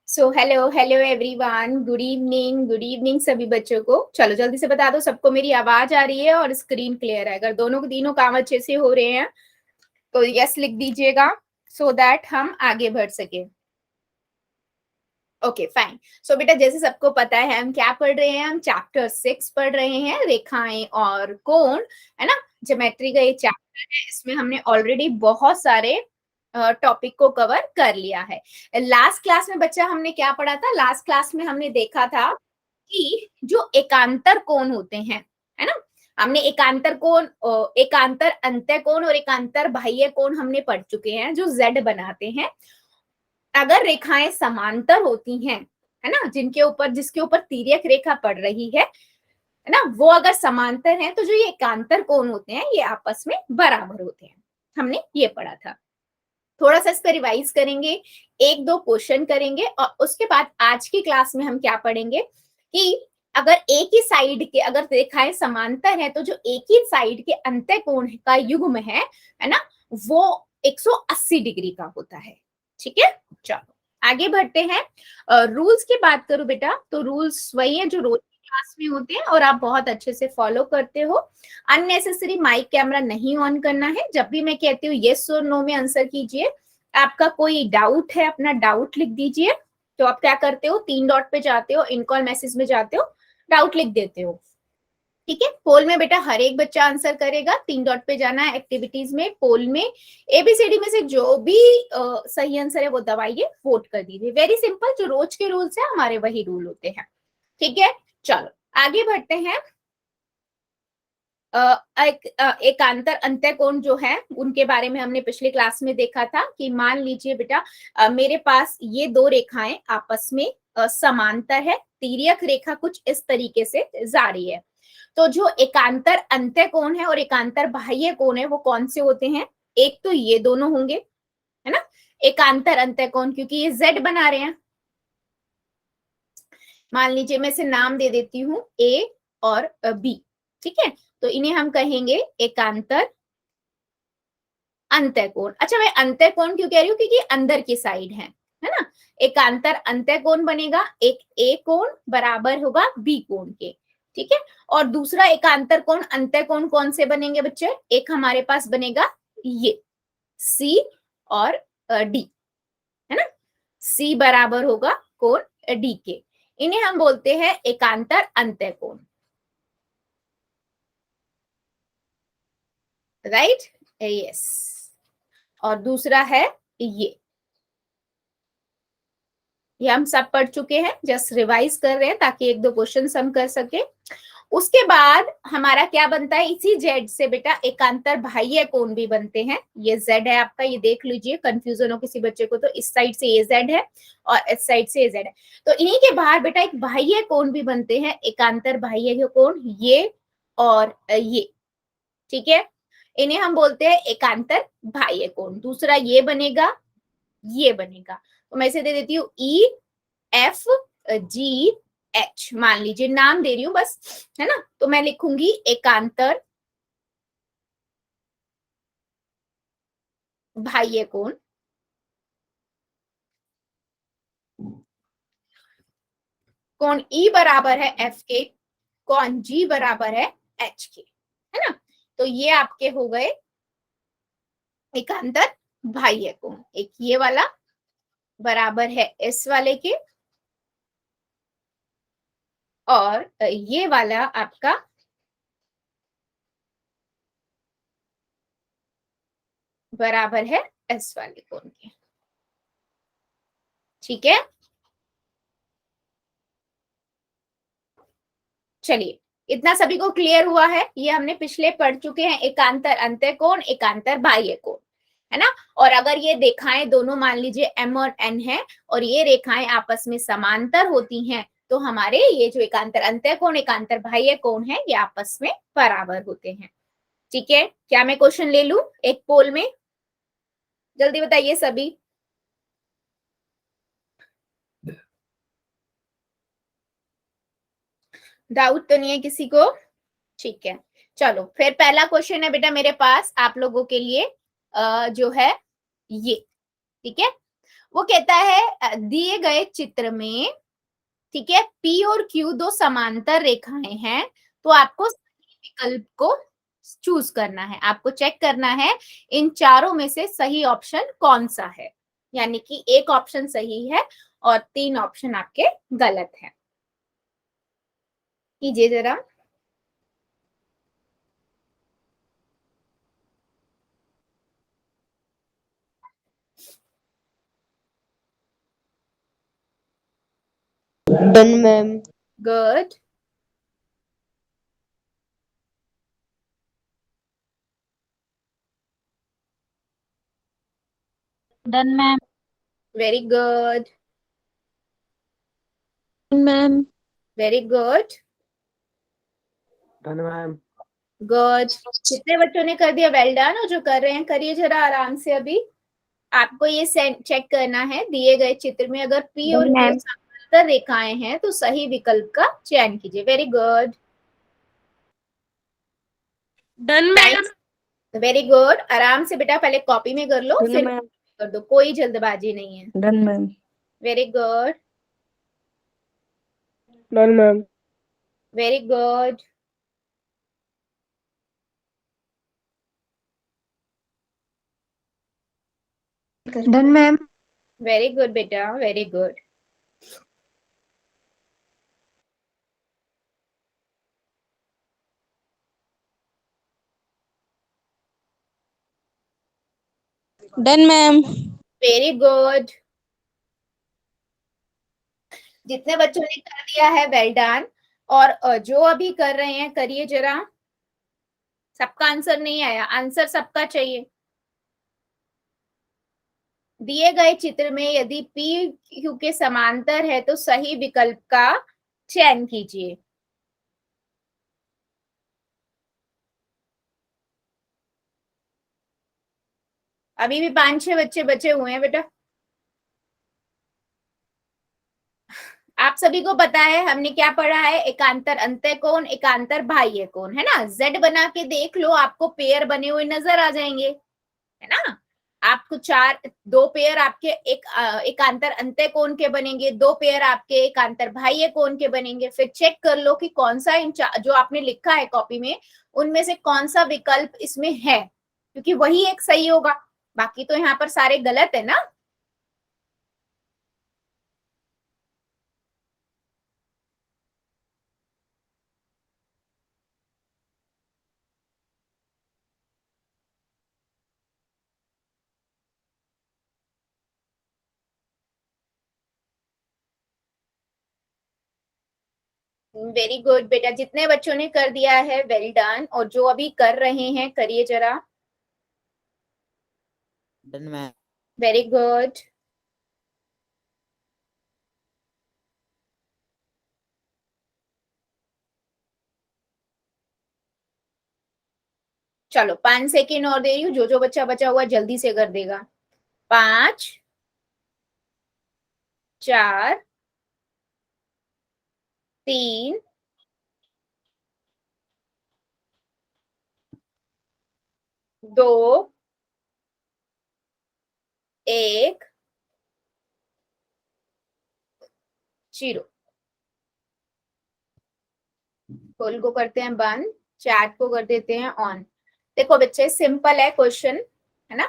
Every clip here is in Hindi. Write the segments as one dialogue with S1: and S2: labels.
S1: So hello hello everyone, good evening सभी बच्चों को। चलो जल्दी से बता दो सबको मेरी आवाज आ रही है और स्क्रीन क्लियर है। अगर दोनों तीनों काम अच्छे से हो रहे हैं तो यस लिख दीजिएगा सो दैट हम आगे बढ़ सके। Okay fine. सो बेटा जैसे सबको पता है हम क्या पढ़ रहे हैं, हम चैप्टर 6 पढ़ रहे हैं, रेखाएं और कोण, है ना। ज्योमेट्री का ये चैप्टर है, इसमें हमने ऑलरेडी बहुत सारे टॉपिक को कवर कर लिया है। लास्ट क्लास में बच्चा हमने क्या पढ़ा था? लास्ट क्लास में हमने देखा था कि जो एकांतर कोण होते हैं, है ना, हमने एकांतर कोण, एकांतर अंत्य कोण और एकांतर बाह्य कोण हमने पढ़ चुके हैं, जो जेड बनाते हैं। अगर रेखाएं समांतर होती हैं, है ना, जिसके ऊपर तिर्यक रेखा पड़ रही है ना, वो अगर समांतर है तो जो ये एकांतर कोण होते हैं ये आपस में बराबर होते हैं। हमने ये पढ़ा था। थोड़ा सा इसका रिवाइज करेंगे, एक दो क्वेश्चन करेंगे और उसके बाद आज की क्लास में हम क्या पढ़ेंगे कि अगर एक ही साइड के, अगर रेखाएं समांतर है तो जो एक ही साइड के अंत्य कोण का युग्म है ना, वो 180 डिग्री का होता है। ठीक है, चलो आगे बढ़ते हैं। रूल्स की बात करूं बेटा तो रूल्स वही है जो रोज की क्लास में होते हैं और आप बहुत अच्छे से फॉलो करते हो। अननेसेसरी माइक कैमरा नहीं ऑन करना है। जब भी मैं कहती हूँ यस और नो में आंसर कीजिए। आपका कोई डाउट है अपना डाउट लिख दीजिए। तो आप क्या करते हो, 3 डॉट पे जाते हो, इनकॉल मैसेज में जाते हो, डाउट लिख देते हो। ठीक है, पोल में बेटा हर एक बच्चा आंसर करेगा। 3 डॉट पे जाना है, एक्टिविटीज में, पोल में एबीसीडी में से जो भी सही आंसर है वो दबाइए, वोट कर दीजिए। वेरी सिंपल, जो रोज के रूल्स है हमारे वही रूल होते हैं। ठीक है, चलो आगे बढ़ते हैं। एकांतर अंत्य कोण जो है उनके बारे में हमने पिछले क्लास में देखा था कि मान लीजिए बेटा मेरे पास ये दो रेखाएं आपस में समांतर है, तिर्यक रेखा कुछ इस तरीके से जा रही है। तो जो एकांतर अंत्य कोण है और एकांतर बाह्य कोण है वो कौन से होते हैं? एक तो ये दोनों होंगे, है ना, एकांतर अंत्य कोण, क्योंकि ये जेड बना रहे हैं। मान लीजिए मैं इसे नाम दे देती हूँ ए और बी। ठीक है, तो इन्हें हम कहेंगे एकांतर अंत्य कोण। अच्छा, मैं अंत्य कोण क्यों कह रही हूँ? क्योंकि अंदर की साइड है ना। एकांतर अंत्य कोण बनेगा, एक ए कोण बराबर होगा बी कोण के। ठीक है, और दूसरा एकांतर कोण अंत्य कोण कौन से बनेंगे बच्चे? एक हमारे पास बनेगा ये सी और डी, है ना। सी बराबर होगा कोण डी के। इन्हें हम बोलते हैं एकांतर अंत्य कोण। Right, yes. और दूसरा है ये हम सब पढ़ चुके हैं, जस्ट रिवाइज कर रहे हैं ताकि एक दो क्वेश्चन हम कर सके। उसके बाद हमारा क्या बनता है? इसी जेड से बेटा एकांतर बाह्य कोण भी बनते हैं। ये जेड है आपका, ये देख लीजिए, कंफ्यूजन हो किसी बच्चे को तो इस साइड से ये जेड है और इस साइड से ये जेड है। तो इन्हीं के बाहर बेटा एक बाह्य कोण भी बनते हैं, एकांतर बाह्य कोण, ये और ये। ठीक है, इन्हें हम बोलते हैं एकांतर बाह्य कोण। दूसरा ये बनेगा, ये बनेगा। तो मैं इसे दे देती हूँ ई एफ जी एच, मान लीजिए, नाम दे रही हूं बस, है ना। तो मैं लिखूंगी एकांतर बाह्य कोण, कोण ई बराबर है एफ के, कोण जी बराबर है एच के, है ना। तो ये आपके हो गए एकांतर बाह्य कोण। एक ये वाला बराबर है इस वाले के, और ये वाला आपका बराबर है इस वाले कोण के। ठीक है, चलिए इतना सभी को क्लियर हुआ है? ये हमने पिछले पढ़ चुके हैं, एकांतर अंत्य कोण, एकांतर बाह्य कोण, है ना। और अगर ये रेखाएं दोनों मान लीजिए m और n है और ये रेखाएं आपस में समांतर होती हैं तो हमारे ये जो एकांतर अंत्य कोण, एकांतर बाह्य कोण है, ये आपस में बराबर होते हैं। ठीक है, क्या मैं क्वेश्चन ले लूं एक पोल में? जल्दी बताइए सभी। डाउट तो नहीं है किसी को? ठीक है, चलो फिर पहला क्वेश्चन है बेटा मेरे पास आप लोगों के लिए जो है ये। ठीक है, वो कहता है दिए गए चित्र में, ठीक है, P और Q दो समांतर रेखाएं हैं, तो आपको सही विकल्प को चूज करना है, आपको चेक करना है इन चारों में से सही ऑप्शन कौन सा है, यानी कि एक ऑप्शन सही है और 3 ऑप्शन आपके गलत है। कीजिए जरा।
S2: Done ma'am.
S1: Good.
S2: Done ma'am.
S1: Very good,
S2: ma'am.
S1: Very good,
S3: done ma'am.
S1: Good. कितने बच्चों ने कर दिया? Well done. और जो कर रहे हैं करिए जरा आराम से। अभी आपको ये चेक करना है, दिए गए चित्र में अगर P और Q समांतर रेखाएं हैं तो सही विकल्प का चयन कीजिए। Very good,
S2: done ma'am.
S1: Very good. आराम से बेटा, पहले कॉपी में कर लो,
S2: डन
S1: फिर
S2: मैम।
S1: कर दो, कोई जल्दबाजी नहीं है।
S2: Done ma'am.
S1: Very good,
S2: done ma'am.
S1: Very good,
S2: done ma'am.
S1: Very good बेटा, very good.
S2: Done ma'am.
S1: Very good. जितने बच्चों ने कर दिया है वेल डन। और जो अभी कर रहे हैं करिए जरा। सबका आंसर नहीं आया, आंसर सबका चाहिए। दिए गए चित्र में यदि P Q के समांतर है तो सही विकल्प का चयन कीजिए। अभी भी 5-6 बच्चे बचे हुए हैं बेटा। आप सभी को पता है हमने क्या पढ़ा है, एकांतर अंतःकोण, एकांतर बाह्य कोण, है ना। Z बना के देख लो, आपको पेयर बने हुए नजर आ जाएंगे, है ना। आपको दो पेयर आपके एकांतर अंतःकोण के बनेंगे, दो पेयर आपके एकांतर बाह्य कोण के बनेंगे। फिर चेक कर लो कि कौन सा जो आपने लिखा है कॉपी में उनमें से कौन सा विकल्प इसमें है, क्योंकि वही एक सही होगा, बाकी तो यहाँ पर सारे गलत है ना। वेरी गुड बेटा, जितने बच्चों ने कर दिया है वेल डन, और जो अभी कर रहे हैं करिए जरा।
S3: Done ma'am.
S1: वेरी गुड, चलो 5 सेकेंड और दे रही हूँ, जो बच्चा बचा हुआ जल्दी से कर देगा। 5, 4, 3, 2, 1, 0। पोल को करते हैं बंद, चैट को कर देते हैं ऑन। देखो बच्चे, सिंपल है क्वेश्चन, है ना।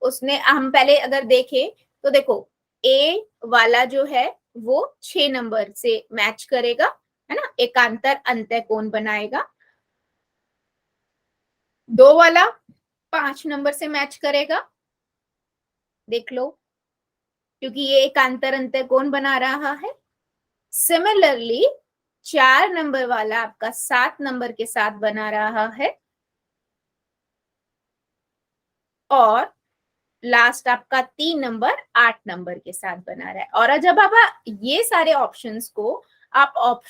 S1: उसने हम पहले अगर देखें तो देखो, ए वाला जो है वो 6 नंबर से मैच करेगा, है ना, एकांतर अंतःकोण बनाएगा। 2 वाला 5 नंबर से मैच करेगा, देख लो, क्योंकि ये एकांतर अंतःकोण बना रहा है। सिमिलरली 4 नंबर वाला आपका 7 नंबर के साथ बना रहा है, और लास्ट आपका 3 नंबर 8 नंबर के साथ बना रहा है। और जब आप ये सारे ऑप्शंस को आप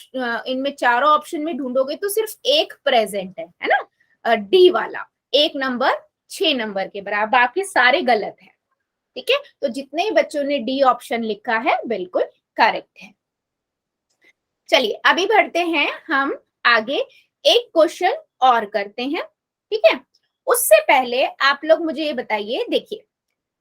S1: इनमें चारों ऑप्शन में ढूंढोगे तो सिर्फ एक प्रेजेंट है ना, डी वाला, 1 नंबर 6 नंबर के बराबर, बाकी सारे गलत है। ठीक है, तो जितने बच्चों ने डी ऑप्शन लिखा है बिल्कुल करेक्ट है। चलिए अभी बढ़ते हैं हम आगे, एक क्वेश्चन और करते हैं, ठीक है। उससे पहले आप लोग मुझे ये बताइए, देखिए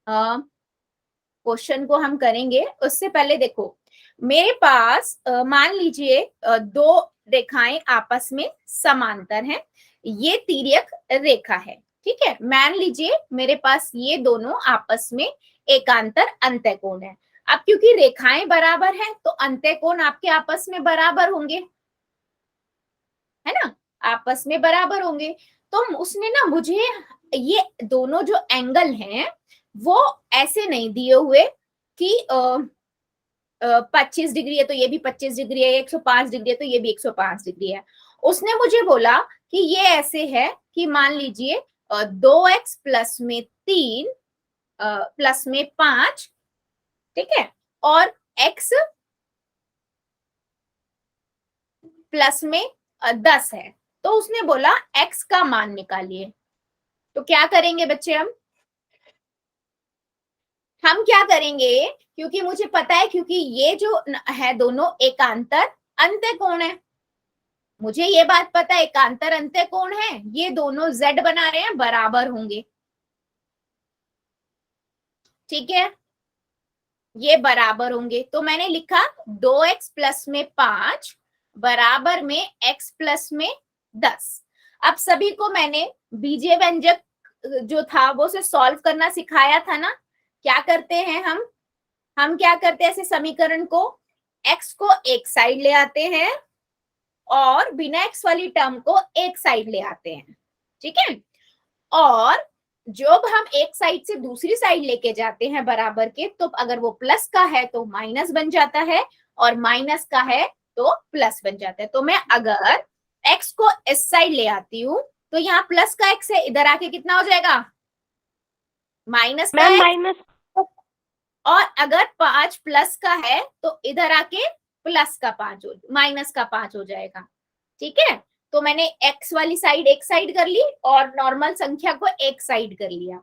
S1: क्वेश्चन को हम करेंगे उससे पहले देखो, मेरे पास मान लीजिए दो रेखाएं आपस में समांतर हैं, ये तिर्यक रेखा है, ठीक है। मान लीजिए मेरे पास ये दोनों आपस में एकांतर अंतःकोण है। अब क्योंकि रेखाएं बराबर हैं तो अंतःकोण आपके आपस में बराबर होंगे, है ना, आपस में बराबर होंगे। तो उसने ना मुझे ये दोनों जो एंगल हैं वो ऐसे नहीं दिए हुए कि 25 डिग्री है तो ये भी 25 डिग्री है, 105 डिग्री है तो ये भी 105 डिग्री है। उसने मुझे बोला कि ये ऐसे है कि मान लीजिए 2x प्लस में 3 प्लस में 5, ठीक है, और x प्लस में 10 है। तो उसने बोला x का मान निकालिए। तो क्या करेंगे बच्चे, हम क्या करेंगे, क्योंकि मुझे पता है, क्योंकि ये जो है दोनों एकांतर अंतःकोण है, मुझे ये बात पता है एकांतर अंतःकोण है, ये दोनों z बना रहे हैं, बराबर होंगे, ठीक है, ये बराबर होंगे। तो मैंने लिखा 2x प्लस में 5 बराबर में x प्लस में 10। अब सभी को मैंने बीजीय व्यंजक जो था वो से सॉल्व करना सिखाया था ना। क्या करते हैं हम क्या करते हैं, ऐसे समीकरण को x को एक साइड ले आते हैं और बिना x वाली टर्म को एक साइड ले आते हैं, ठीक है। और जब हम एक साइड से दूसरी साइड लेके जाते हैं बराबर के, तो अगर वो प्लस का है तो माइनस बन जाता है और माइनस का है तो प्लस बन जाता है। तो मैं अगर x को इस साइड ले आती हूँ तो यहाँ प्लस का x है, इधर आके कितना हो जाएगा, माइनस का
S2: माइनस।
S1: और अगर 5 प्लस का है तो इधर आके प्लस का 5 माइनस का 5 हो जाएगा, ठीक है। तो मैंने x वाली साइड एक साइड कर ली और नॉर्मल संख्या को एक साइड कर लिया।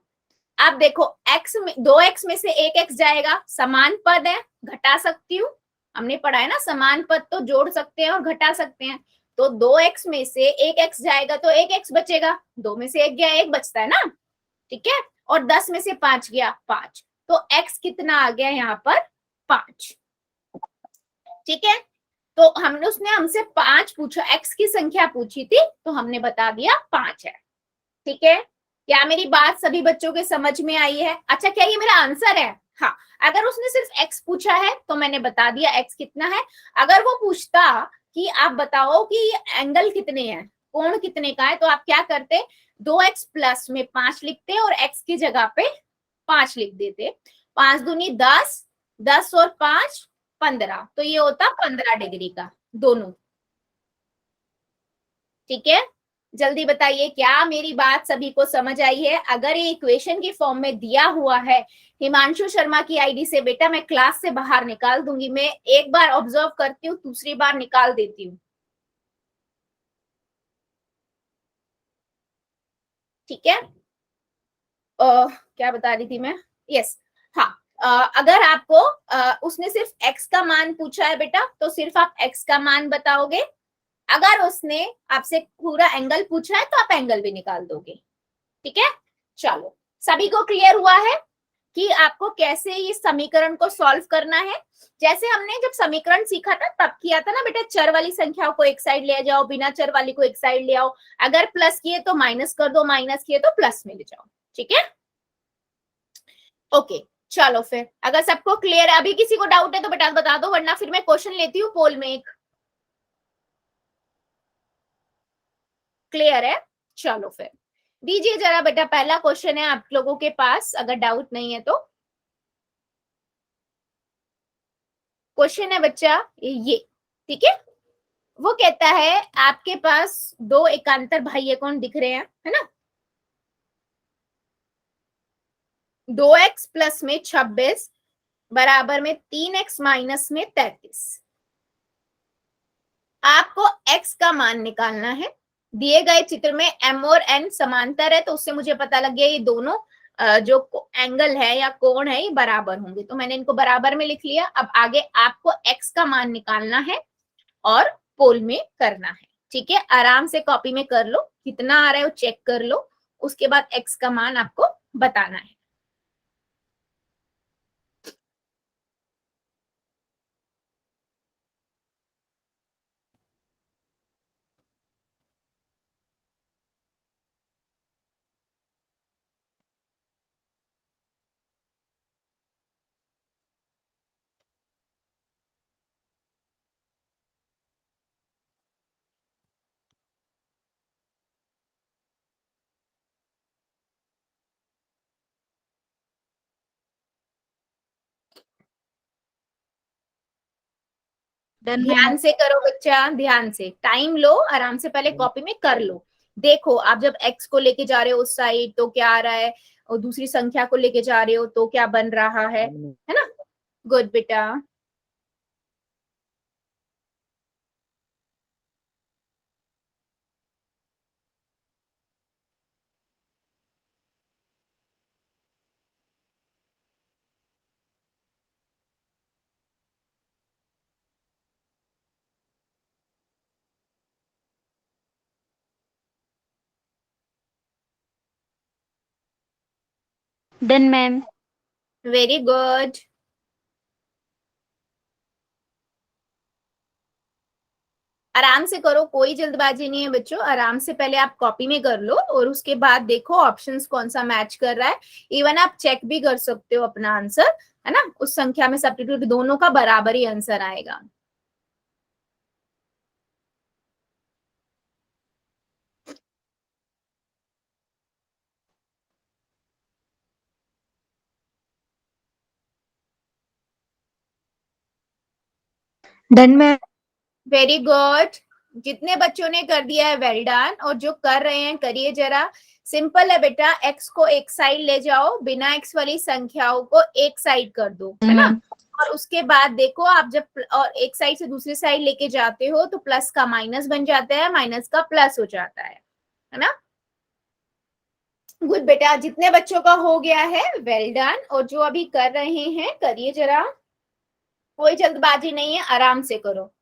S1: अब देखो x में 2x में से एक x जाएगा, समान पद है, घटा सकती हूँ, हमने पढ़ा है ना समान पद तो जोड़ सकते हैं और घटा सकते हैं। तो 2x में से एक x जाएगा तो एक x बचेगा, 2 में से एक गया एक बचता है ना, ठीक है। और 10 में से 5 गया 5, तो x कितना आ गया यहाँ पर 5, ठीक है। तो हमने उसने हमसे 5 पूछा, x की संख्या पूछी थी तो हमने बता दिया 5 है, ठीक है। क्या मेरी बात सभी बच्चों के समझ में आई है? अच्छा, क्या ये मेरा आंसर है? हाँ, अगर उसने सिर्फ x पूछा है तो मैंने बता दिया x कितना है। अगर वो पूछता कि आप बताओ कि एंगल कितने हैं, कोण कितने का है, तो आप क्या करते, 2x प्लस में 5 लिखते और x की जगह पे 5 लिख देते। 5 दूनी 10, 10 और 5 15, तो ये होता 15 डिग्री का दोनों, ठीक है। जल्दी बताइए क्या मेरी बात सभी को समझ आई है? अगर ये इक्वेशन की फॉर्म में दिया हुआ है हिमांशु शर्मा की आईडी से, बेटा मैं क्लास से बाहर निकाल दूंगी। मैं एक बार ऑब्जर्व करती हूँ, दूसरी बार निकाल देती हूँ, ठीक है। क्या बता रही थी मैं, यस, हाँ। अगर आपको उसने सिर्फ x का मान पूछा है बेटा तो सिर्फ आप x का मान बताओगे। अगर उसने आपसे पूरा एंगल पूछा है तो आप एंगल भी निकाल दोगे, ठीक है। चलो, सभी को क्लियर हुआ है कि आपको कैसे ये समीकरण को सॉल्व करना है? जैसे हमने जब समीकरण सीखा था तब किया था ना बेटा, चर वाली संख्याओं को एक साइड ले जाओ, बिना चर वाली को एक साइड ले आओ, अगर प्लस किए तो माइनस कर दो, माइनस किए तो प्लस में ले जाओ, ठीक है। ओके, चलो फिर अगर सबको क्लियर है, अभी किसी को डाउट है तो बेटा बता दो, वरना फिर मैं क्वेश्चन लेती हूँ पोल में एक। क्लियर है? चलो फिर दीजिए जरा बेटा, पहला क्वेश्चन है आप लोगों के पास, अगर डाउट नहीं है तो। क्वेश्चन है बच्चा ये, ठीक है। वो कहता है आपके पास दो एकांतर बाह्य कोण दिख रहे हैं, है ना, 2x प्लस में 26 बराबर में 3x माइनस में 33। आपको x का मान निकालना है। दिए गए चित्र में m और n समांतर है तो उससे मुझे पता लग गया ये दोनों जो एंगल है या कोण है ये बराबर होंगे, तो मैंने इनको बराबर में लिख लिया। अब आगे आपको x का मान निकालना है और पोल में करना है, ठीक है। आराम से कॉपी में कर लो, कितना आ रहा है वो चेक कर लो, उसके बाद x का मान आपको बताना है।
S2: डन
S1: ध्यान
S2: मैम।
S1: से करो बच्चा, ध्यान से, टाइम लो, आराम से पहले कॉपी में कर लो। देखो आप जब x को लेके जा रहे हो उस साइड तो क्या आ रहा है, और दूसरी संख्या को लेके जा रहे हो तो क्या बन रहा है ना। गुड बेटा।
S2: Done ma'am.
S1: Very good. आराम से करो, कोई जल्दबाजी नहीं है बच्चों, आराम से पहले आप कॉपी में कर लो और उसके बाद देखो ऑप्शंस कौन सा मैच कर रहा है। इवन आप चेक भी कर सकते हो अपना आंसर, है ना, उस संख्या में सब्स्टिट्यूट दोनों का बराबर ही आंसर आएगा।
S2: Done ma'am.
S1: Very good. जितने बच्चों ने कर दिया है वेल डन, और जो कर रहे हैं करिए जरा। सिंपल है बेटा, एक्स को एक साइड ले जाओ, बिना एक्स वाली संख्याओं को एक साइड कर दो, है ना। और उसके बाद देखो आप जब और एक साइड से दूसरी साइड लेके जाते हो तो प्लस का माइनस बन जाता है, माइनस का प्लस हो जाता है ना। गुड बेटा, जितने बच्चों का हो गया है वेल डन, और जो अभी कर रहे हैं करिए जरा, कोई जल्दबाजी नहीं है, आराम से करो।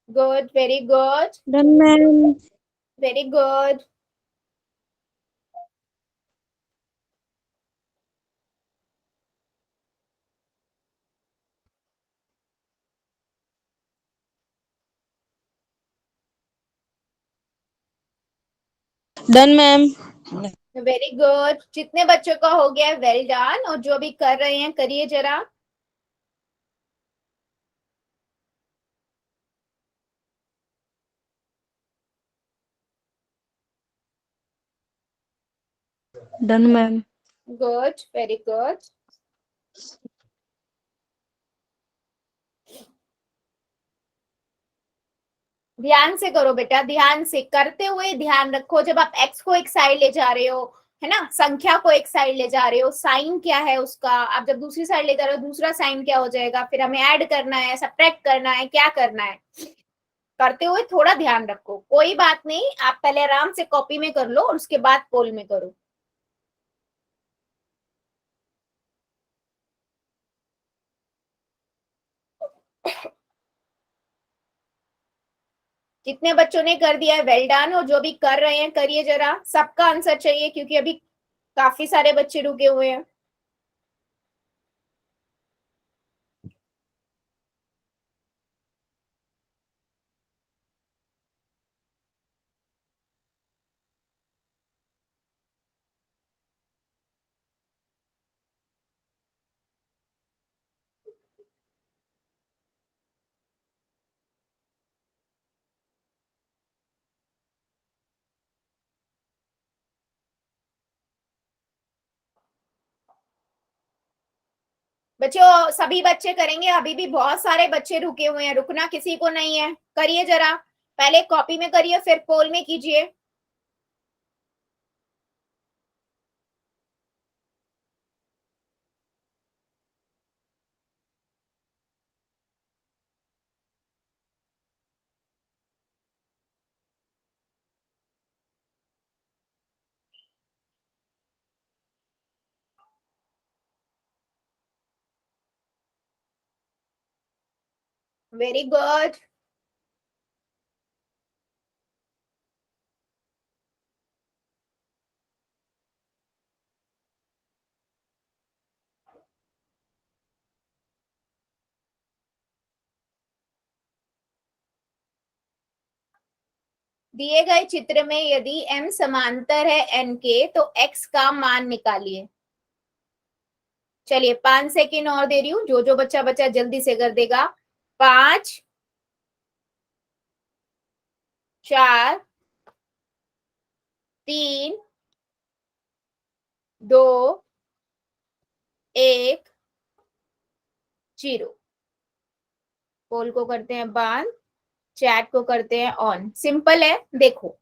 S1: Good, very good,
S2: done ma'am.
S1: Very good.
S2: Done ma'am.
S1: Very good, जितने बच्चों का हो गया है वेल डन, और जो भी कर रहे हैं करिए जरा।
S2: Done ma'am.
S1: Good, very good. ध्यान से करो बेटा, ध्यान से करते हुए ध्यान रखो, जब आप एक्स को एक साइड ले जा रहे हो, है ना, संख्या को एक साइड ले जा रहे हो, साइन क्या है उसका, आप जब दूसरी साइड ले जा रहे हो दूसरा साइन क्या हो जाएगा, फिर हमें ऐड करना है, सब्ट्रैक्ट करना है, क्या करना है, करते हुए थोड़ा ध्यान रखो। कोई बात नहीं, आप पहले आराम से कॉपी में कर लो और उसके बाद पोल में करो। जितने बच्चों ने कर दिया है वेल डन, और जो भी कर रहे हैं करिए जरा, सबका आंसर चाहिए क्योंकि अभी काफी सारे बच्चे रुके हुए हैं। बच्चों सभी बच्चे करेंगे, अभी भी बहुत सारे बच्चे रुके हुए हैं, रुकना किसी को नहीं है, करिए जरा, पहले कॉपी में करिए फिर पोल में कीजिए। Very good. दिए गए चित्र में यदि m समांतर है n के तो x का मान निकालिए। चलिए 5 सेकेंड और दे रही हूँ, जो बच्चा जल्दी से कर देगा। 5 4 3 2 1 0। पोल को करते हैं बंद, चैट को करते हैं ऑन। सिंपल है। देखो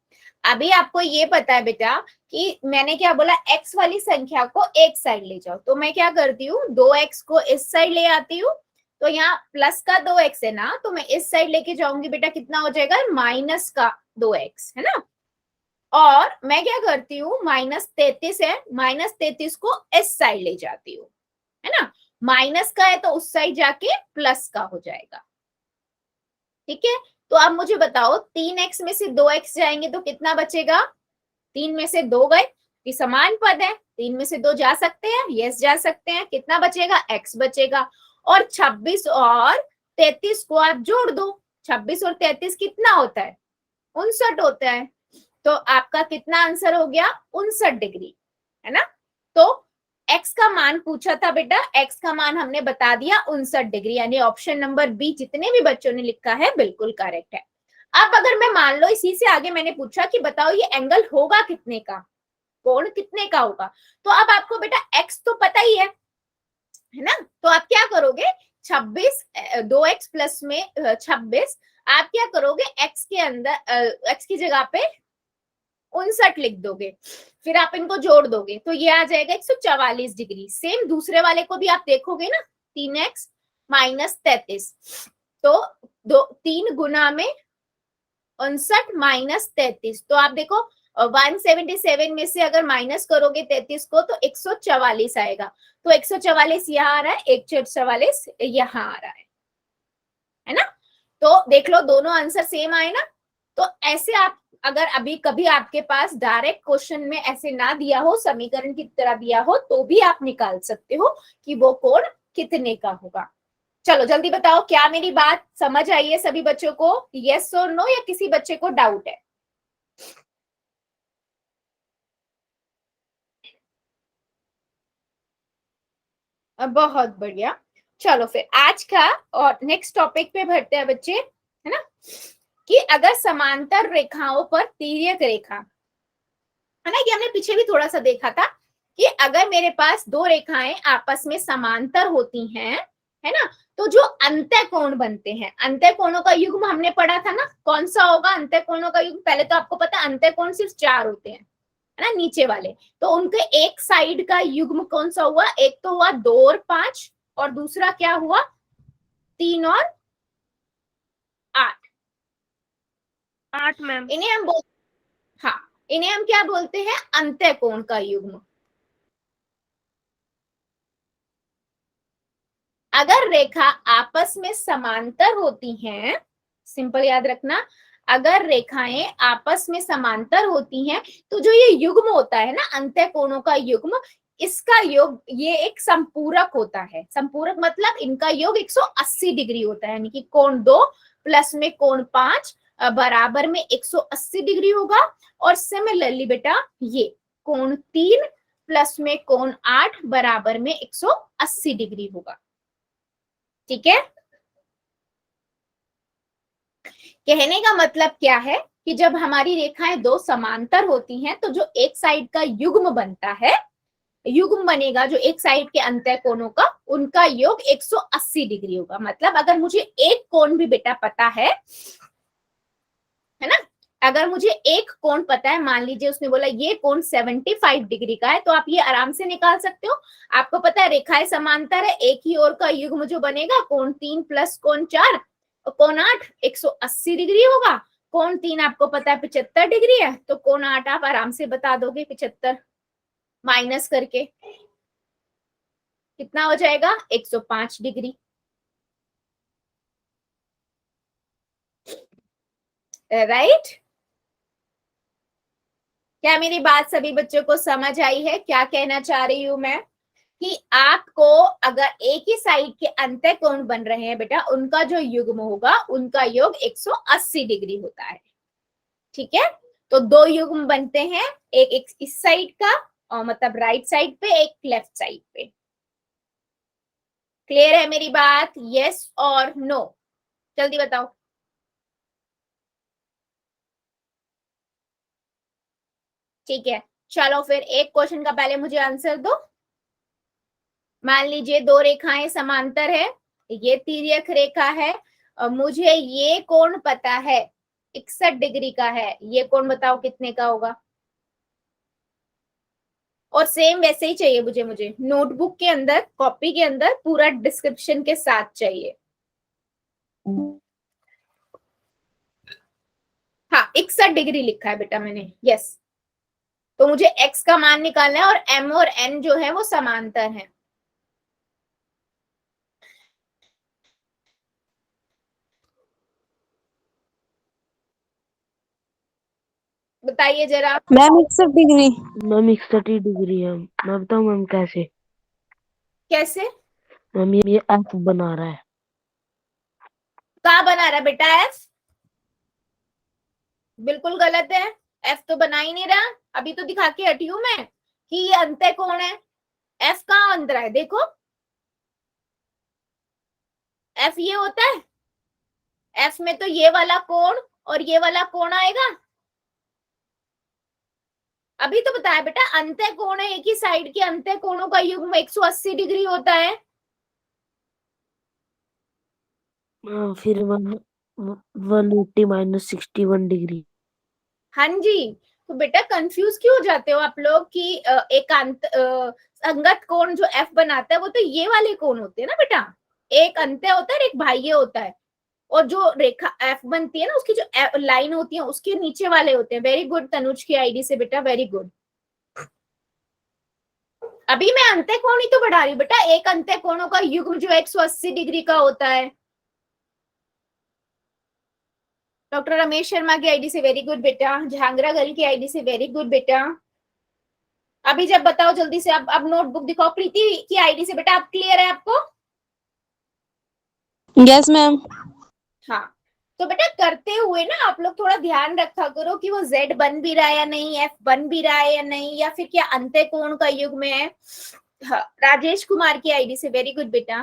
S1: अभी आपको ये पता है बेटा कि मैंने क्या बोला, x वाली संख्या को एक साइड ले जाओ, तो मैं क्या करती हूँ 2x को इस साइड ले आती हूँ, तो यहाँ प्लस का 2x है ना, तो मैं इस साइड लेके जाऊंगी बेटा, कितना हो जाएगा माइनस का 2x है ना। और मैं क्या करती हूँ -33 है, -33 को इस साइड ले जाती हूँ है ना, माइनस का है तो उस साइड जाके प्लस का हो जाएगा। ठीक है, तो अब मुझे बताओ 3x में से 2x जाएंगे तो कितना बचेगा, 3 में से 2 गए, ये समान पद है, 3 में से 2 जा सकते हैं, यस जा सकते हैं, कितना बचेगा x बचेगा। और 26 और 33 को आप जोड़ दो, 26 और 33 कितना होता है 59 होता है, तो आपका कितना आंसर हो गया 59 डिग्री है ना। तो x का मान पूछा था बेटा, x का मान हमने बता दिया 59 डिग्री, यानी ऑप्शन नंबर बी जितने भी बच्चों ने लिखा है बिल्कुल करेक्ट है। अब अगर मैं मान लो इसी से आगे मैंने पूछा कि बताओ ये एंगल होगा कितने का, कोण कितने का होगा, तो अब आपको बेटा x तो पता ही है ना, तो आप क्या करोगे 26 2x प्लस में 26, आप क्या करोगे x के अंदर x की जगह पे 59 लिख दोगे, फिर आप इनको जोड़ दोगे तो ये आ जाएगा 144 डिग्री। सेम दूसरे वाले को भी आप देखोगे ना, 3x माइनस 33, तो 3 गुना में 59 माइनस 33, तो आप देखो 177 में से अगर माइनस करोगे 33 को तो 144 आएगा, तो 144 यहाँ आ रहा है, 144 यहाँ आ रहा है ना। तो देख लो दोनों आंसर सेम आए ना। तो ऐसे आप अगर अभी कभी आपके पास डायरेक्ट क्वेश्चन में ऐसे ना दिया हो, समीकरण की तरह दिया हो, तो भी आप निकाल सकते हो कि वो कोण कितने का होगा। चलो जल्दी बताओ, क्या मेरी बात समझ आई है सभी बच्चों को, यस और नो, या किसी बच्चे को डाउट है। बहुत बढ़िया। चलो फिर आज का और नेक्स्ट टॉपिक पे बढ़ते हैं बच्चे, है ना, कि अगर समांतर रेखाओं पर तिर्यक रेखा, है ना, कि हमने पीछे भी थोड़ा सा देखा था कि अगर मेरे पास दो रेखाएं आपस में समांतर होती हैं, है ना, तो जो अंतःकोण बनते हैं, अंतःकोणों का युग्म हमने पढ़ा था ना, कौन सा होगा अंतःकोणों का युग्म, पहले तो आपको पता है अंतःकोण सिर्फ 4 होते हैं, है ना, नीचे वाले, तो उनके एक साइड का युग्म कौन सा हुआ, एक तो हुआ 2 और 5, और दूसरा क्या हुआ 3 और 8।
S2: 8 मैम।
S1: इन्हें हम हाँ, इन्हें हम क्या बोलते हैं, अंतःकोण का युग्म। अगर रेखा आपस में समांतर होती हैं, सिंपल याद रखना, अगर रेखाएं आपस में समांतर होती हैं तो जो ये युग्म होता है ना, अंतःकोणों का युग्म, इसका योग ये एक संपूरक होता है। संपूरक मतलब इनका योग 180 डिग्री होता है, यानी कि कोण 2 प्लस में कोण 5 बराबर में 180 डिग्री होगा। और सिमिलरली बेटा ये कोण 3 प्लस में कोण 8 बराबर में 180 डिग्री होगा। ठीक है, कहने का मतलब क्या है कि जब हमारी रेखाएं दो समांतर होती हैं तो जो एक साइड का युग्म बनता है, युग्म बनेगा जो एक साइड के अंतःकोणों का, उनका योग 180 डिग्री होगा। मतलब अगर मुझे एक कोण भी बेटा पता है ना, अगर मुझे एक कोण पता है, मान लीजिए उसने बोला ये कोण 75 डिग्री का है, तो आप ये आराम से निकाल सकते हो। आपको पता है रेखाएं समांतर है, एक ही ओर का युग्म जो बनेगा कोण 3 प्लस कोण 4 कोण 8 180 डिग्री होगा। कोण 3 आपको पता है 75 डिग्री है, तो कोण 8 आप आराम से बता दोगे, 75 माइनस करके कितना हो जाएगा 105 डिग्री। राइट, क्या मेरी बात सभी बच्चों को समझ आई है, क्या कहना चाह रही हूं मैं, कि आपको अगर एक ही साइड के अंतःकोण बन रहे हैं बेटा, उनका जो युग्म होगा उनका योग 180 डिग्री होता है। ठीक है, तो दो युग्म बनते हैं, एक इस साइड का और मतलब राइट साइड पे, एक लेफ्ट साइड पे। क्लियर है मेरी बात? यस और नो? जल्दी बताओ। ठीक है, चलो फिर एक क्वेश्चन का पहले मुझे आंसर दो। मान लीजिए दो रेखाएं समांतर है, ये तिर्यक रेखा है, और मुझे ये कोण पता है 61 डिग्री का है, ये कोण बताओ कितने का होगा? और सेम वैसे ही चाहिए मुझे नोटबुक के अंदर, कॉपी के अंदर पूरा डिस्क्रिप्शन के साथ चाहिए। हाँ, 61 डिग्री लिखा है बेटा मैंने, यस। तो मुझे x का मान निकालना है, और m और n जो है वो समांतर है। बताइए जरा।
S3: Ma'am 61 degree.
S2: मैम 61 डिग्री है। मैं बताऊँ मैम कैसे?
S1: कैसे?
S2: मैम ये एफ बना रहा है।
S1: कहाँ बना रहा है बेटा f? बिल्कुल गलत है, f तो बना ही नहीं रहा। अभी तो दिखा के हटी हूं मैं कि ये अंतः कोण है। f कहाँ बन रहा है देखो, f ये होता है, f में तो ये वाला कोण और ये वाला कोण आएगा। अभी तो बताया बेटा, अंतः कोण है, एक ही साइड के अंतः कोणों का युग्म 180 डिग्री होता है।
S2: फिर 180 माइनस 61 डिग्री।
S1: हाँ जी। तो बेटा कंफ्यूज क्यों हो जाते हो आप लोग कि संगत कोण जो f बनाता है वो तो ये वाले कोण होते हैं ना बेटा, एक अंत्य होता है और एक बाह्य होता है, और जो रेखा f बनती है ना उसकी जो लाइन होती है उसके नीचे वाले होते हैं। वेरी गुड तनुज की आईडी से बेटा, वेरी गुड। अभी मैं अंत्य कोण ही तो बढ़ा रही हूँ बेटा, एक अंत्य कोणों का युग्म जो 180 डिग्री का होता है। डॉक्टर रमेश शर्मा की आईडी से वेरी गुड बेटा, झांगरा गर्ल की आईडी से वेरी गुड बेटा। अभी जब बताओ जल्दी से, अब नोटबुक दिखाओ। प्रीति की आईडी से बेटा, अब क्लियर है आपको?
S3: Yes ma'am.
S1: हाँ, तो बेटा करते हुए ना आप लोग थोड़ा ध्यान रखा करो कि वो z बन भी रहा है या नहीं, f बन भी रहा है या नहीं, या फिर क्या अंत्य कोण का युग्म है। हाँ, राजेश कुमार की आईडी से वेरी गुड बेटा,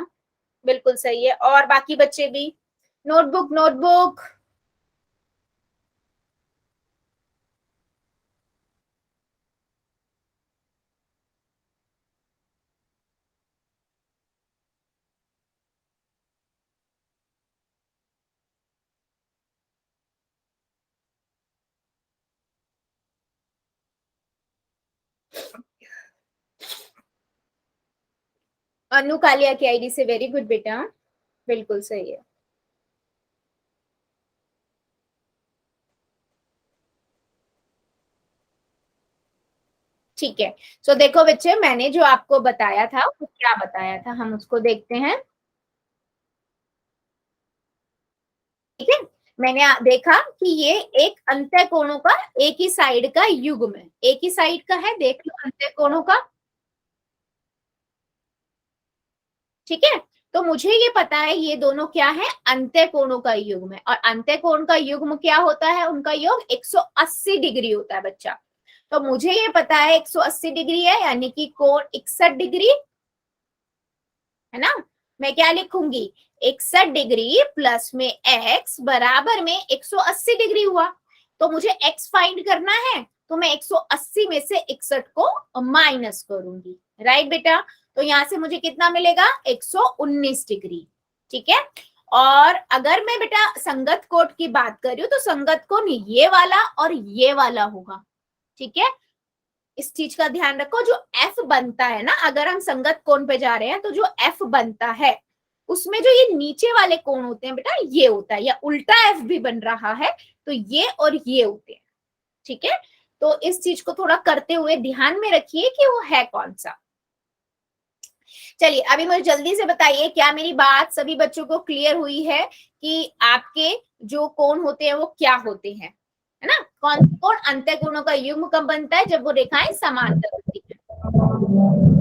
S1: बिल्कुल सही है। और बाकी बच्चे भी नोटबुक नोटबुक। अनु कालिया की आईडी से वेरी गुड बेटा, बिल्कुल सही है। ठीक है, तो देखो बच्चे, मैंने जो आपको बताया था वो क्या बताया था, हम उसको देखते हैं। ठीक है, मैंने देखा कि ये एक अंत्य कोणों का एक ही साइड का युग्म है, एक ही साइड का है, देख लो अंत्य कोणों का। ठीक है, तो मुझे ये पता है ये दोनों क्या है, अंत्य कोणों का युग्म है, और अंत्य कोण का युग्म क्या होता है, उनका योग 180 डिग्री होता है बच्चा। तो मुझे ये पता है 180 डिग्री है, यानी कि कोण 61 डिग्री है ना। मैं क्या लिखूंगी, 61 डिग्री प्लस में x बराबर में 180 डिग्री हुआ। तो मुझे x फाइंड करना है, तो मैं 180 में से 61 को माइनस करूंगी। राइट बेटा, तो यहां से मुझे कितना मिलेगा, 119 डिग्री। ठीक है, और अगर मैं बेटा संगत कोण की बात कर रही हूँ तो संगत कोण ये वाला और ये वाला होगा। ठीक है, इस चीज का ध्यान रखो, जो एफ बनता है ना, अगर हम संगत कोण पे जा रहे हैं तो जो एफ बनता है उसमें जो ये नीचे वाले कोण होते हैं बेटा ये होता है, या उल्टा एफ भी बन रहा है तो ये और ये होते हैं। ठीक है, तो इस चीज को थोड़ा करते हुए ध्यान में रखिए कि वो है कौन सा। चलिए अभी मुझे जल्दी से बताइए, क्या मेरी बात सभी बच्चों को क्लियर हुई है कि आपके जो कोण होते हैं वो क्या होते हैं, है ना। कौन कोण अंत्य कोणों का युग्म कब बनता है, जब वो रेखाएं समांतर होती है।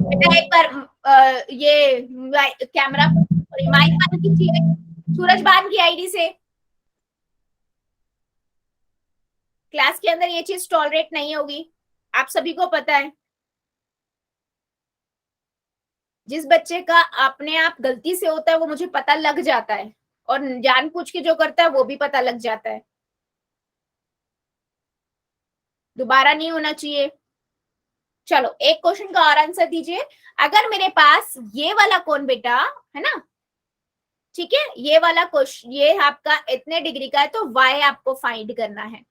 S1: बेटा एक बार ये कैमरा माइक बंद कीजिए, सूरज बान की आईडी से। क्लास के अंदर ये चीज टॉलरेट नहीं होगी, आप सभी को पता है। जिस बच्चे का अपने आप गलती से होता है वो मुझे पता लग जाता है, और जानबूझ के जो करता है वो भी पता लग जाता है। दोबारा नहीं होना चाहिए। चलो एक क्वेश्चन का और आंसर दीजिए। अगर मेरे पास ये वाला कोण बेटा है ना, ठीक है, ये वाला क्वेश्चन, ये आपका इतने डिग्री का है, तो y आपको फाइंड करना है।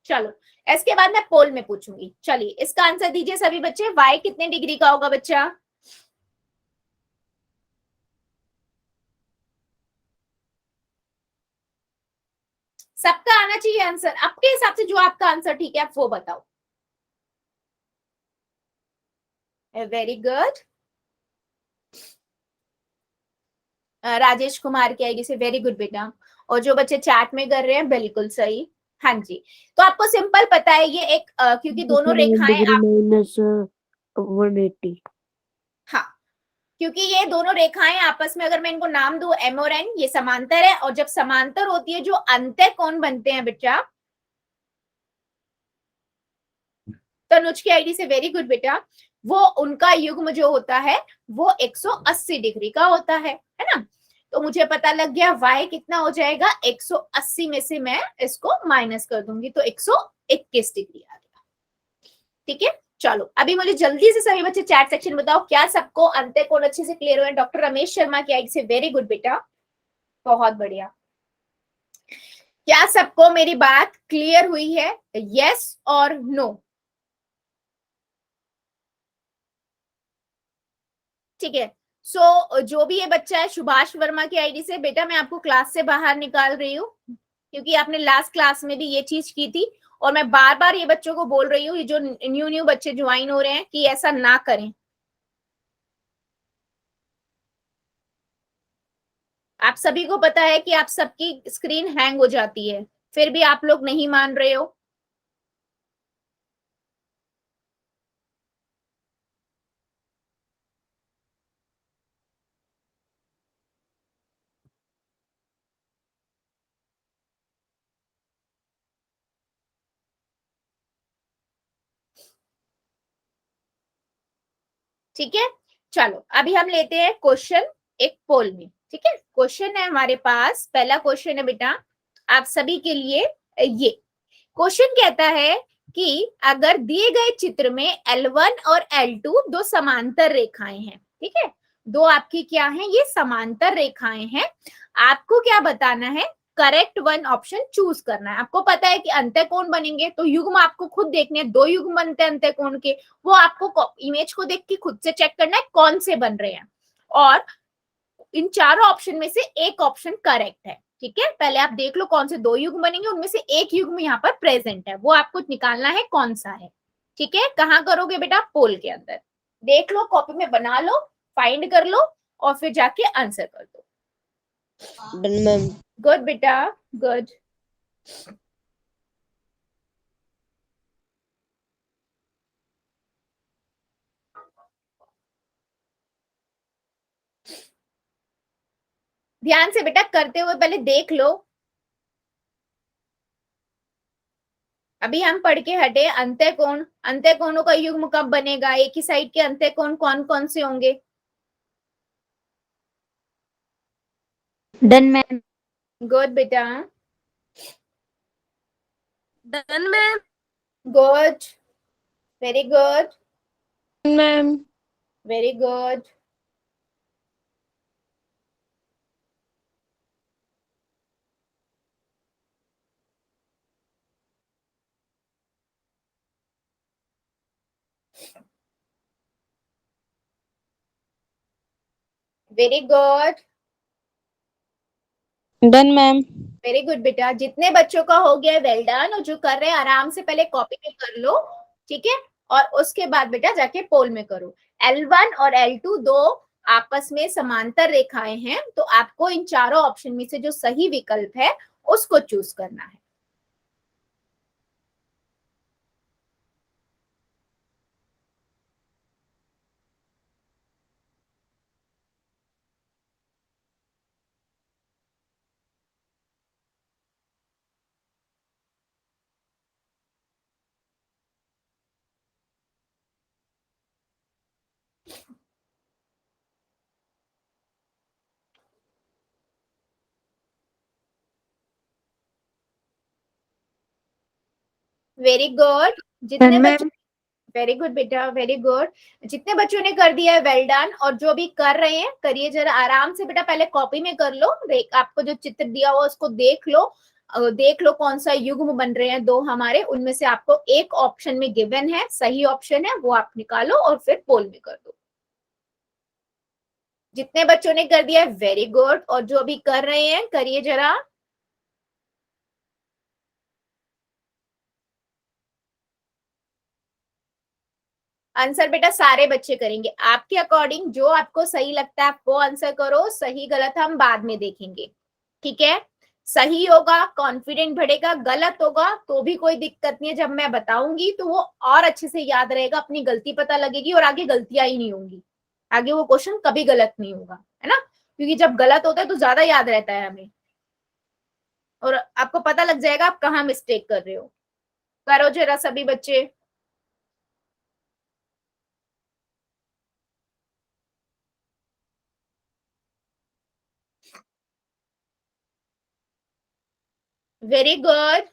S1: चलो इसके बाद मैं पोल में पूछूंगी। चलिए इसका आंसर दीजिए सभी बच्चे, y कितने डिग्री का होगा बच्चा? सबका आना चाहिए आंसर, आपके हिसाब से जो आपका आंसर ठीक है आप वो बताओ। Very good. राजेश कुमार की आईडी से वेरी गुड बेटा। और जो बच्चे चैट में कर रहे हैं बिल्कुल सही। हाँ जी, तो आपको सिंपल पता है ये एक क्योंकि दोनों
S2: 59
S1: रेखाएं
S2: डिग्री माइनस 180।
S1: हाँ, क्योंकि ये दोनों रेखाएं आपस में अगर मैं इनको नाम दूं एम और एन, ये समांतर है, और जब समांतर होती है जो अंतः कोण बनते हैं बेटा, तनुज की आईडी से वेरी गुड बेटा, वो उनका युग्म जो होता है वो 180 डिग्री का होता है ना। तो मुझे पता लग गया y कितना हो जाएगा, 180 में से मैं इसको माइनस कर दूंगी तो 121 डिग्री आ गया। ठीक है, चलो अभी मुझे जल्दी से सभी बच्चे चैट सेक्शन बताओ, क्या सबको अंत्य कोण अच्छे से क्लियर हुए? डॉक्टर रमेश शर्मा की आईडी से वेरी गुड बेटा, बहुत बढ़िया। क्या सबको मेरी बात क्लियर हुई है? यस और नो? ठीक है। सो जो भी ये बच्चा है सुभाष वर्मा की आईडी से, बेटा मैं आपको क्लास से बाहर निकाल रही हूँ, क्योंकि आपने लास्ट क्लास में भी ये चीज की थी, और मैं बार बार ये बच्चों को बोल रही हूँ, ये जो न्यू न्यू बच्चे ज्वाइन हो रहे हैं, कि ऐसा ना करें। आप सभी को पता है कि आप सबकी स्क्रीन हैंग हो जाती है, फिर भी आप लोग नहीं मान रहे हो। ठीक है, चलो अभी हम लेते हैं क्वेश्चन एक पोल में। ठीक है, क्वेश्चन है हमारे पास, पहला क्वेश्चन है बेटा आप सभी के लिए। ये क्वेश्चन कहता है कि अगर दिए गए चित्र में L1 और L2 दो समांतर रेखाएं हैं, ठीक है, दो आपकी क्या हैं, ये समांतर रेखाएं हैं, आपको क्या बताना है, करेक्ट वन ऑप्शन चूज करना है। आपको पता है कि अंतःकोण बनेंगे तो युग्म आपको खुद देखने हैं, दो युग्म बनते हैं अंतःकोण के, वो आपको इमेज को देख के खुद से चेक करना है कौन से बन रहे हैं, और इन चारों ऑप्शन में से एक ऑप्शन करेक्ट है। ठीक है, पहले आप देख लो कौन से दो युग्म बनेंगे, उनमें से एक युग्म यहाँ पर प्रेजेंट है, वो आपको निकालना है कौन सा है। ठीक है, कहाँ करोगे बेटा, पोल के अंदर देख लो, कॉपी में बना लो, फाइंड कर लो, और फिर जाके आंसर कर दो।
S2: Done ma'am.
S1: गुड बेटा, गुड। ध्यान से बेटा करते हुए पहले देख लो। अभी हम पढ़ के हटे अंतःकोण, अंतःकोणों का युग्म कब बनेगा, एक ही साइड के अंतःकोण कौन कौन से होंगे?
S2: Done ma'am.
S1: गुड बेटा,
S2: done ma'am.
S1: Good, very good,
S2: ma'am.
S1: Very good, very good,
S2: done ma'am.
S1: Very good बेटा। जितने बच्चों का हो गया वेल डन, और जो कर रहे हैं आराम से पहले कॉपी में कर लो। ठीक है, और उसके बाद बेटा जाके पोल में करो। L1 और L2 दो आपस में समांतर रेखाएं हैं, तो आपको इन चारों ऑप्शन में से जो सही विकल्प है उसको चूज करना है। Very good. जितने बच्चों, वेरी गुड बेटा, वेरी गुड। जितने बच्चों ने कर दिया है वेल डन, और जो भी कर रहे हैं करिए जरा आराम से बेटा, पहले कॉपी में कर लो, आपको जो चित्र दिया हुआ उसको देख लो, देख लो कौन सा युग्म बन रहे हैं दो हमारे, उनमें से आपको एक ऑप्शन में गिवन है, सही ऑप्शन है वो आप निकालो और फिर पोल में कर दो। जितने बच्चों ने कर दिया है वेरी गुड, और जो भी कर रहे हैं करिए जरा। आंसर बेटा सारे बच्चे करेंगे, आपके अकॉर्डिंग जो आपको सही लगता है आप वो आंसर करो, सही गलत हम बाद में देखेंगे, ठीक है। सही होगा कॉन्फिडेंट बढ़ेगा, गलत होगा तो भी कोई दिक्कत नहीं है, जब मैं बताऊंगी तो वो और अच्छे से याद रहेगा, अपनी गलती पता लगेगी और आगे गलतियां ही नहीं होंगी, आगे वो क्वेश्चन कभी गलत नहीं होगा, है ना, क्योंकि जब गलत होता है तो ज्यादा याद रहता है हमें, और आपको पता लग जाएगा आप कहाँ मिस्टेक कर रहे हो। करो जरा सभी बच्चे। Very good.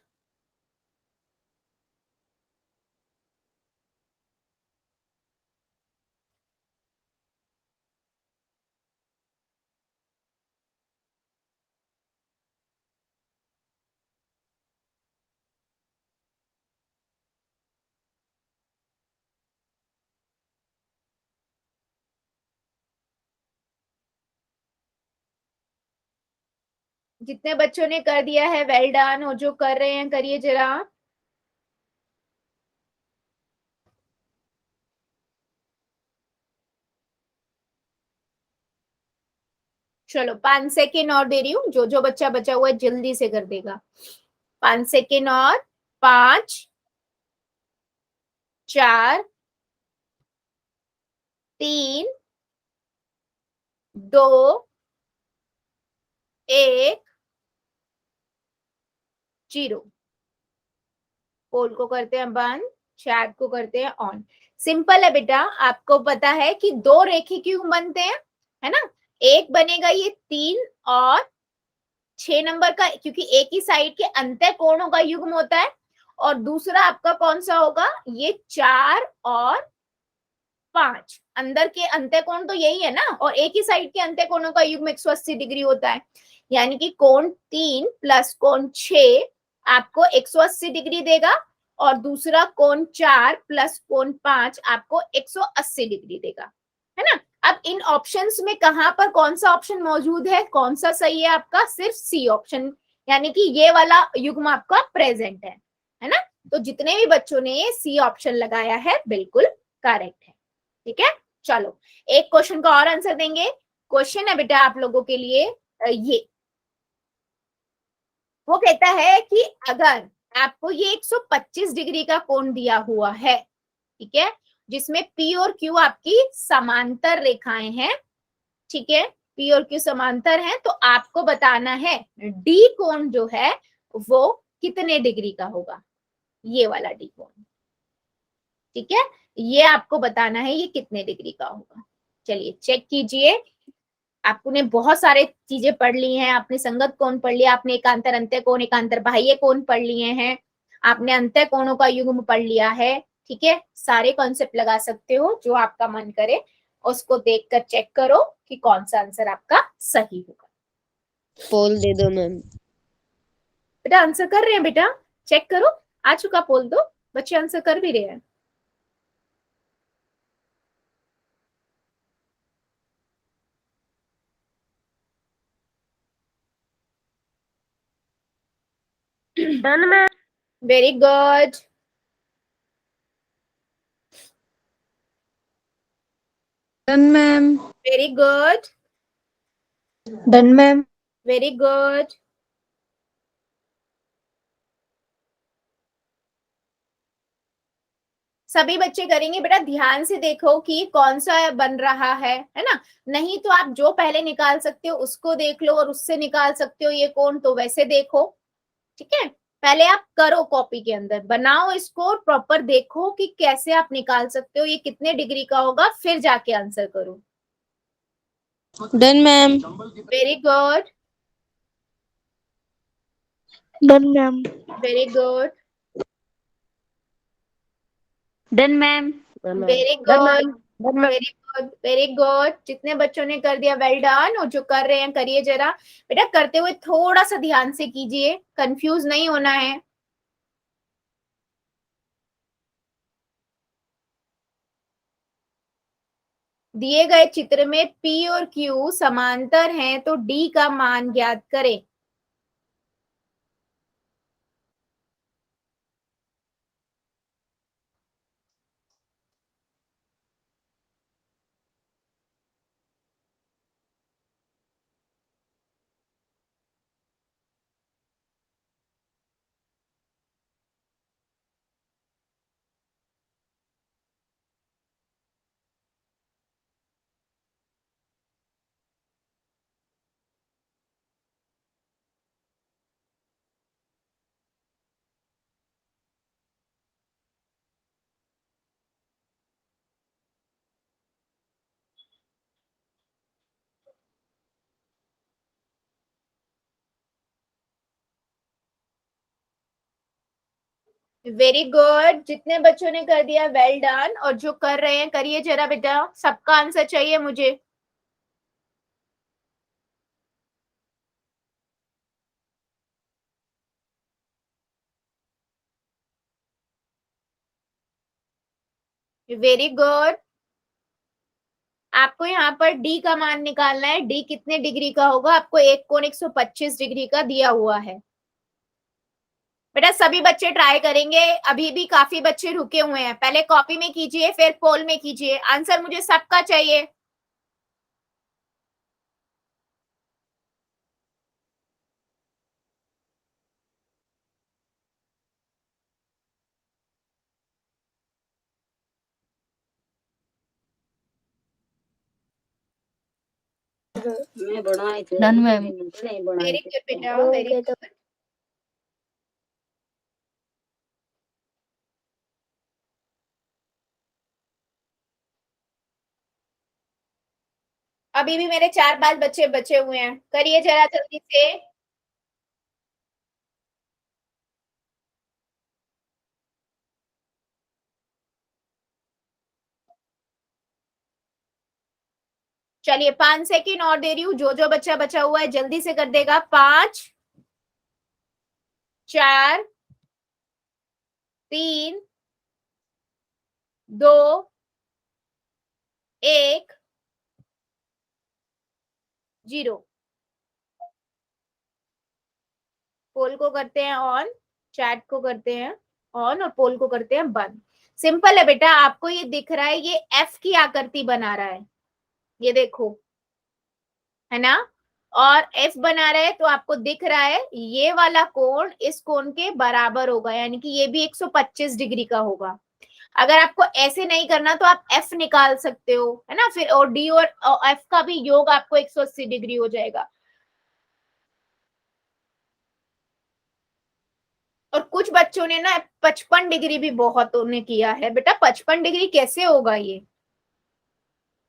S1: जितने बच्चों ने कर दिया है वेल डन, और जो कर रहे हैं करिए जरा। चलो 5 सेकेंड और दे रही हूँ, जो जो बच्चा बचा हुआ है जल्दी से कर देगा। 5 सेकेंड और। 5, 4, 3, 2, 1, 0। पोल को करते हैं बंद, चैट को करते हैं ऑन। सिंपल है बेटा, आपको पता है कि दो रेखी क्यों बनते हैं, है ना। एक बनेगा ये 3 और 6 नंबर का, क्योंकि एक ही साइड के अंतः कोणों का युग्म होता है, और दूसरा आपका कौन सा होगा, ये 4 और 5, अंदर के अंत्य कोण तो यही है ना, और एक ही साइड के अंत्य कोणों का युग्म 180 डिग्री होता है, यानी कि कोण 3 प्लस कोण 6 आपको 180 डिग्री देगा, और दूसरा कोण 4 प्लस कोण 5 आपको 180 डिग्री देगा, है ना। अब इन ऑप्शंस में कहां पर कौन सा ऑप्शन मौजूद है, कौन सा सही है आपका, सिर्फ सी ऑप्शन, यानी कि ये वाला युग्म आपका प्रेजेंट है ना। तो जितने भी बच्चों ने सी ऑप्शन लगाया है बिल्कुल करेक्ट है, ठीक है। चलो एक क्वेश्चन का और आंसर देंगे। क्वेश्चन है बेटा आप लोगों के लिए ये, वो कहता है कि अगर आपको ये 125 डिग्री का कोण दिया हुआ है, ठीक है, जिसमें पी और क्यू आपकी समांतर रेखाएं हैं, ठीक है, पी और क्यू समांतर हैं, तो आपको बताना है डी कोण जो है वो कितने डिग्री का होगा, ये वाला डी कोण, ठीक है, ये आपको बताना है ये कितने डिग्री का होगा। चलिए चेक कीजिए, आपने बहुत सारे चीजें पढ़ ली हैं, आपने संगत कोण पढ़ लिया, आपने एकांतर अंत्य कोण, एकांतर बाह्य कोण पढ़ लिए हैं, आपने अंत्य कोणों का युग्म पढ़ लिया है, ठीक है। सारे कॉन्सेप्ट लगा सकते हो, जो आपका मन करे उसको देखकर चेक करो कि कौन सा आंसर आपका सही होगा।
S2: पोल दे दो मैम।
S1: बेटा आंसर कर रहे हैं, बेटा चेक करो, आ चुका पोल, दो बच्चे आंसर कर भी रहे हैं।
S2: Done ma'am.
S1: Very good,
S3: done ma'am.
S1: Very good,
S3: done ma'am.
S1: Very good. सभी बच्चे करेंगे बेटा, ध्यान से देखो कि कौन सा बन रहा है ना, नहीं तो आप जो पहले निकाल सकते हो उसको देख लो, और उससे निकाल सकते हो ये कोण तो वैसे देखो, ठीक है। पहले आप करो कॉपी के अंदर, बनाओ इसको प्रॉपर, देखो कि कैसे आप निकाल सकते हो ये कितने डिग्री का होगा, फिर जाके आंसर करो।
S3: Done ma'am.
S1: Very good,
S2: done ma'am.
S1: Very good.
S3: Done ma'am.
S1: Very good, very good, very good. जितने बच्चों ने कर दिया वेल डन, और जो कर रहे हैं करिए जरा। बेटा करते हुए थोड़ा सा ध्यान से कीजिए, कंफ्यूज नहीं होना है। दिए गए चित्र में P और Q समांतर हैं तो D का मान ज्ञात करें। Very good. जितने बच्चों ने कर दिया वेल डन, और जो कर रहे हैं करिए जरा बेटा, सबका आंसर चाहिए मुझे। Very good. आपको यहाँ पर डी का मान निकालना है। डी कितने डिग्री का होगा? आपको एक कोण 125 डिग्री का दिया हुआ है। बेटा सभी बच्चे ट्राई करेंगे, अभी भी काफी बच्चे रुके हुए हैं। पहले कॉपी में कीजिए, फिर पोल में कीजिए। आंसर मुझे सबका चाहिए।
S3: Done ma'am.
S1: वेरी गुड बेटा, वेरी गुड। अभी भी मेरे 4-5 बच्चे बचे हुए हैं, करिए जरा जल्दी से। चलिए 5 सेकेंड और दे रही हूँ, जो जो बच्चा बचा हुआ है जल्दी से कर देगा। 5, 4, 3, 2, 1, 0। पोल को करते हैं ऑन, चैट को करते हैं ऑन, और पोल को करते हैं बंद। सिंपल है बेटा, आपको ये दिख रहा है, ये एफ की आकृति बना रहा है, ये देखो, है ना। और एफ बना रहा है तो आपको दिख रहा है ये वाला कोण इस कोण के बराबर होगा, यानी कि ये भी 125 डिग्री का होगा। अगर आपको ऐसे नहीं करना तो आप एफ निकाल सकते हो, है ना। फिर और डी और एफ का भी योग आपको 180 डिग्री हो जाएगा। और कुछ बच्चों ने ना 55 डिग्री भी बहुत ने किया है। बेटा 55 डिग्री कैसे होगा? ये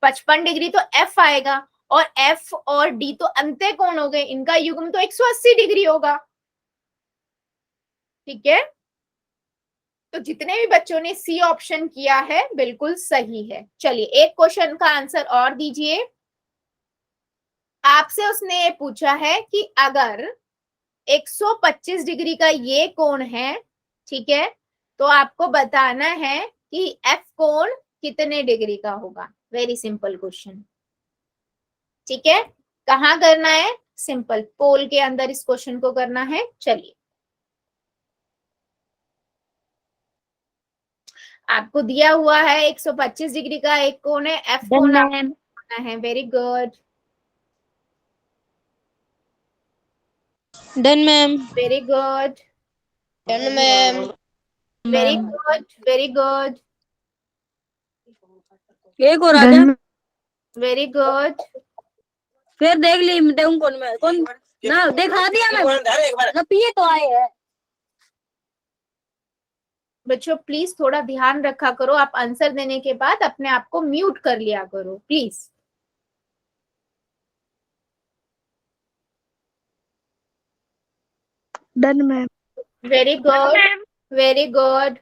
S1: 55 डिग्री तो एफ आएगा, और एफ और डी तो अंत्य कोण हो गए, इनका युग्म तो 180 डिग्री होगा। ठीक है, तो जितने भी बच्चों ने सी ऑप्शन किया है बिल्कुल सही है। चलिए एक क्वेश्चन का आंसर और दीजिए। आपसे उसने ये पूछा है कि अगर 125 डिग्री का ये कोण है, ठीक है, तो आपको बताना है कि एफ कोण कितने डिग्री का होगा। Very simple question. ठीक है, कहाँ करना है? सिंपल पोल के अंदर इस क्वेश्चन को करना है। चलिए आपको दिया हुआ है 125 डिग्री का एक कोण है, एफ कोण आपको है। Very good,
S3: done ma'am.
S1: Very good,
S3: done ma'am.
S1: Very good, very good,
S3: एक और आजा।
S1: Very good.
S3: फिर देख ली देखूं कौन मैं कौन ना दिखा दिया मैं ना पिए तो आए हैं।
S1: बच्चों प्लीज थोड़ा ध्यान रखा करो, आप आंसर देने के बाद अपने आप को म्यूट कर लिया करो please.
S3: Done ma'am.
S1: Very good, very good.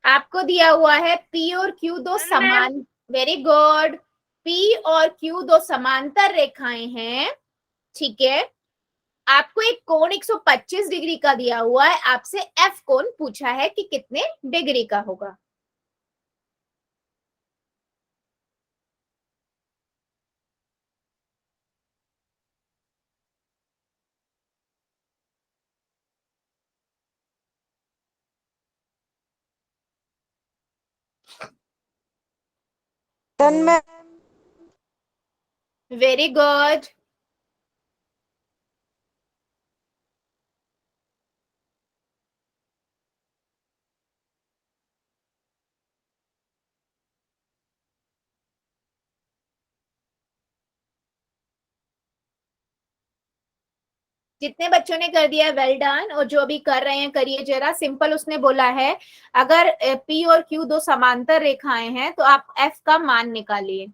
S1: आपको दिया हुआ है P और Q दो समान, वेरी गुड, P और Q दो समांतर रेखाएं हैं, ठीक है। आपको एक कोण 125 डिग्री का दिया हुआ है, आपसे F कोण पूछा है कि कितने डिग्री का होगा। वेरी गुड, जितने बच्चों ने कर दिया वेल डन, और जो अभी कर रहे हैं करिए जरा। सिंपल उसने बोला है अगर P और Q दो समांतर रेखाएं हैं तो आप F का मान निकालिए।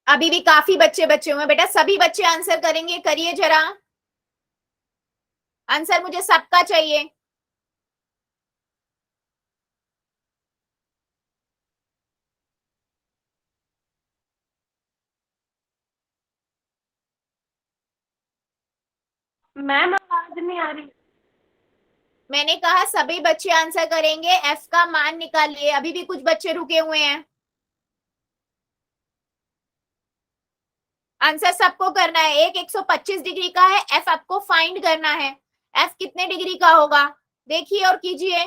S1: अभी भी काफी बच्चे बचे हुए हैं बेटा, सभी बच्चे आंसर करेंगे, करिए जरा आंसर, मुझे सबका चाहिए।
S2: मैम आवाज नहीं आ रही।
S1: मैंने कहा सभी बच्चे आंसर करेंगे, F का मान निकालिए। अभी भी कुछ बच्चे रुके हुए हैं, आंसर सबको करना है। एक 125 डिग्री का है, F आपको फाइंड करना है। F कितने डिग्री का होगा देखिए और कीजिए।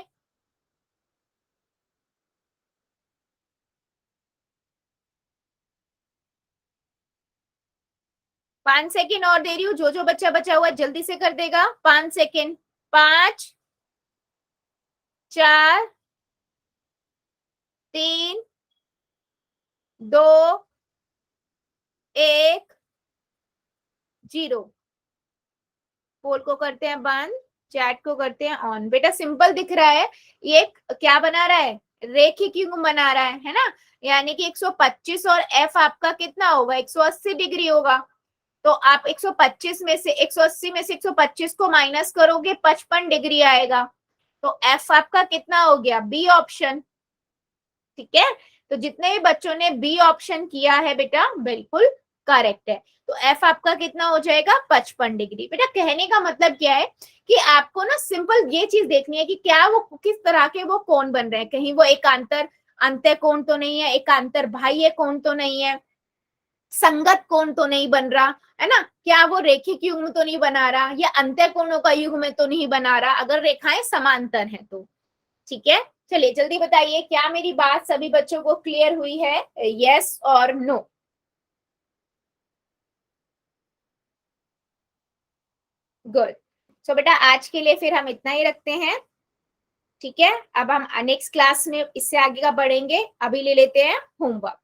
S1: 5 सेकेंड और दे रही हूँ, जो बच्चा बचा हुआ जल्दी से कर देगा। 5 सेकेंड, 5, 4, 3, 2, 1, 0। पोल को करते हैं बंद, चैट को करते हैं ऑन। बेटा सिंपल दिख रहा है, ये क्या बना रहा है, रेखिक युग्म बना रहा है ना। यानी कि 125 और F आपका कितना होगा, 180 डिग्री होगा। तो आप 125 में से 180 में से 125 को माइनस करोगे, 55 डिग्री आएगा। तो F आपका कितना हो गया, बी ऑप्शन, ठीक है। तो जितने भी बच्चों ने बी ऑप्शन किया है बेटा बिल्कुल करेक्ट है। तो F आपका कितना हो जाएगा, 55 डिग्री। बेटा कहने का मतलब क्या है कि आपको ना सिंपल ये चीज देखनी है कि क्या वो किस तरह के वो कोण बन रहे हैं। कहीं वो एकांतर अंत्य कोण तो नहीं है, एकांतर बाह्य कोण तो नहीं है, संगत कोण तो नहीं बन रहा है ना, क्या वो रेखिक युग्म तो नहीं बना रहा, या अंत्य कोणों का युग्म तो नहीं बना रहा, अगर रेखाएं समांतर हैं तो, ठीक है। चलिए जल्दी बताइए, क्या मेरी बात सभी बच्चों को क्लियर हुई है, यस और नो? गुड। सो बेटा आज के लिए फिर हम इतना ही रखते हैं, ठीक है। अब हम नेक्स्ट क्लास में इससे आगे का बढ़ेंगे। अभी ले लेते हैं होमवर्क।